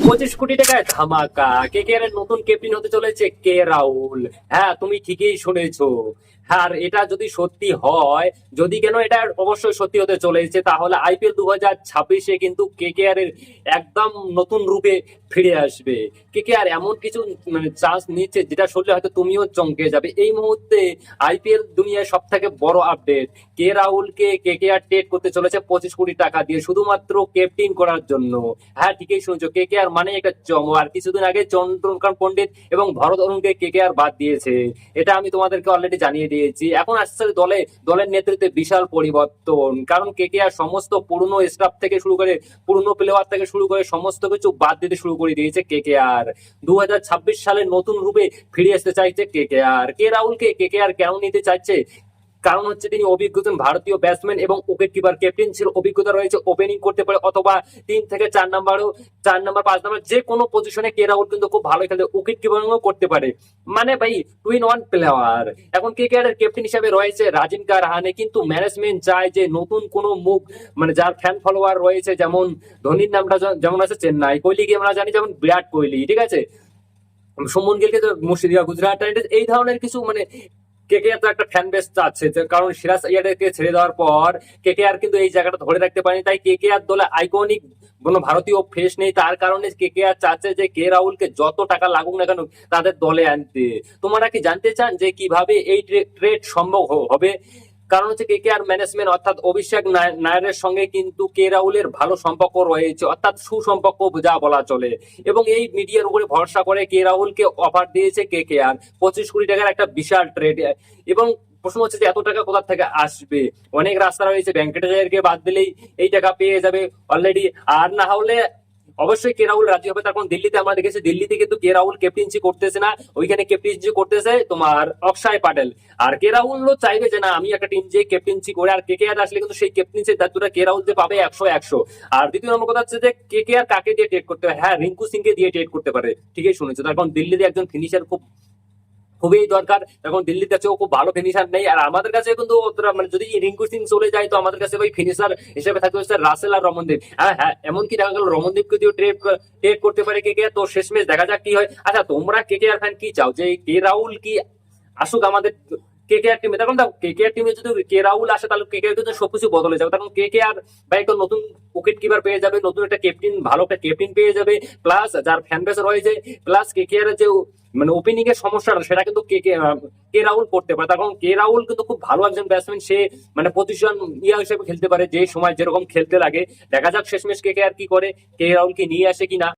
25 কোটি টাকায় ধামাকা। কেকেআর এর নতুন ক্যাপ্টেন হতে চলেছে কে রাহুল। হ্যাঁ, তুমি ঠিকই শুনেছো। হ্যাঁ, আর এটা যদি সত্যি হয়, যদি কেন এটা অবশ্যই সত্যি হতে চলেছে, তাহলে আইপিএল 2026-এ কিন্তু কেকেআর এর একদম নতুন রূপে ফিরে আসবে। কেকেআর এমন কিছু চান্স নিচ্ছে যেটা শুনলে হয়তো তুমিও চমকে যাবে। এই মুহূর্তে আইপিএল দুনিয়ায় সব থেকে বড় আপডেট, কে রাহুলকে কেকেআর ট্রেড করতে চলেছে 25 কোটি টাকা দিয়ে শুধুমাত্র ক্যাপ্টেন করার জন্য। হ্যাঁ, ঠিকই শুনছো, কেকেআর মানে একটা চমক। আর কিছুদিন আগে চন্দ্রকান্ত পণ্ডিত এবং ভরত অরুণকে কেকেআর বাদ দিয়েছে, এটা আমি তোমাদেরকে অলরেডি জানিয়ে দিয়েছি। এখন আসছে দলের নেতৃত্বে বিশাল পরিবর্তন, কারণ কেকেআর সমস্ত পুরনো স্টাফ থেকে শুরু করে, পুরনো প্লেয়ার থেকে শুরু করে সমস্ত কিছু বাদ দিতে শুরু করে দিয়েছে কেকেআর। 2026 সালে নতুন রূপে ফিরে আসতে চাইছে কেকেআর। কে রাহুলকে কেকেআর কেন নিতে চাইছে? কারণ হচ্ছে তিনি অভিজ্ঞতা, ভারতীয় ব্যাটসম্যান এবং উইকেট কিপার, ক্যাপ্টেন্সির অভিজ্ঞতা রয়েছে, ওপেনিং করতে পারে অথবা 3 থেকে 4 নাম্বারও, 4 নাম্বার 5 নাম্বার যে কোনো পজিশনে কে রাহুল কিন্তু খুব ভালো খেলতে, উইকেট কিপারিংও করতে পারে। মানে ভাই, 2 in 1 প্লেয়ার। এখন কেকেআর এর ক্যাপ্টেন হিসেবে রয়েছে রাজিনকা রাহানে, কিন্তু ম্যানেজমেন্ট চায় যে নতুন কোনো মুখ, মানে যার ফ্যান ফলোয়ার রয়েছে, যেমন ধোনির নামটা যেমন আছে চেন্নাই, কোহলিকে আমরা জানি যেমন বিরাট কোহলি, ঠিক আছে, সুমন গিলকে তো মুর্শিদাবাদ, গুজরাট টাইটান্স, এই ধরনের কিছু মানে কেকেআর তো একটা ফ্যান বেস আছে, কারণ সিরাজ আইয়ারকে ছেড়ে দেওয়ার পর কেকেআর কিন্তু এই জায়গাটা ধরে রাখতে পারেনি। তাই কেকেআর দলে আইকনিক কোনো ভারতীয় ফেস নেই, তার কারণে কেকেআর চাচ্ছে যে কে রাহুলকে যত টাকা লাগুক না কেন তাদের দলে আনতে। তোমরা কি জানতে চান যে কিভাবে এই ট্রেড সম্ভব হবে? কারণ হচ্ছে কেকেআর ম্যানেজমেন্ট অর্থাৎ অভিষেক নায়ারের সঙ্গে কিন্তু কে রাহুলের ভালো সম্পর্ক রয়েছে, অর্থাৎ সুসম্পর্ক যা বলা চলে, এবং এই মিডিয়ার উপরে ভরসা করে কে রাহুলকে অফার দিয়েছে কেকেআর 25 কোটি টাকার একটা বিশাল ট্রেড। এবং প্রশ্ন হচ্ছে যে এত টাকা কোথা থেকে আসবে? অনেক রাস্তা রয়েছে, ভেঙ্কটেশ বাদ দিলেই এই টাকা পেয়ে যাবে অলরেডি। আর না হলে অবশ্যই কে রাহুল রাজি হবে। তখন দিল্লিতে আমরা দেখেছি, দিল্লিতে কিন্তু কে রাহুল ক্যাপ্টেন্সি করতেছে না, ওইখানে ক্যাপ্টেন্সি করতেছে তোমার অক্ষয় পাটেল। আর কে রাহুলও চাইবে যে না, আমি একটা টিম যে ক্যাপ্টেন্সি করে, আর কেকেআর আসলে কিন্তু সেই ক্যাপ্টেন্সির দায়িত্বটা কে রাহুল যে পাবে 100-100। আর দ্বিতীয় নম্বর কথা হচ্ছে যে কেকেআর কাকে দিয়ে ট্রেড করতে পারে? হ্যাঁ, রিঙ্কু সিংকে দিয়ে ট্রেড করতে পারে, ঠিকই শুনেছো। তার কারণ দিল্লিতে একজন ফিনিশার খুবই দরকার। এখন দিল্লির কাছেও খুব ভালো ফিনিশার নেই, আর আমাদের কাছে কিন্তু মানে যদি রিঙ্কু সিং চলে যায়, তো আমাদের কাছে ওই ফিনিশার হিসেবে থাকতে হচ্ছে রাসেল আর রমনদীপ। হ্যাঁ হ্যাঁ, এমনকি দেখা গেল রমনদীপকে দিয়েও ট্রেড করতে পারে কেকেআর। তো শেষমেশ দেখা যাক কি হয়। আচ্ছা, তোমরা কেকেআর ফ্যান কি চাও, যে কে রাহুল কি আসুক আমাদের কেকেআর টিমে? তখন দাও, কেকেআর টিমে যদি কে রাহুল আসে, তাহলে কেকেআর কিন্তু সবকিছু বদলে যাবে। তখন কেকেআর বা একটা নতুন উইকেট কিপার পেয়ে যাবে, নতুন একটা ক্যাপ্টেন, ভালো একটা ক্যাপ্টেন পেয়ে যাবে, প্লাস যার ফ্যান বেস রয়েছে, প্লাস কেকেআর যে মানে ওপেনিং এর সমস্যাটা সেটা কিন্তু কে রাহুল করতে পারে। তখন কে রাহুল কিন্তু খুব ভালো একজন ব্যাটসম্যান, সে মানে পজিশন হিসেবে খেলতে পারে, যে সময় যেরকম খেলতে লাগে। দেখা যাক শেষমেশ কেকেআর কি করে, কে রাহুলকে নিয়ে আসে কিনা।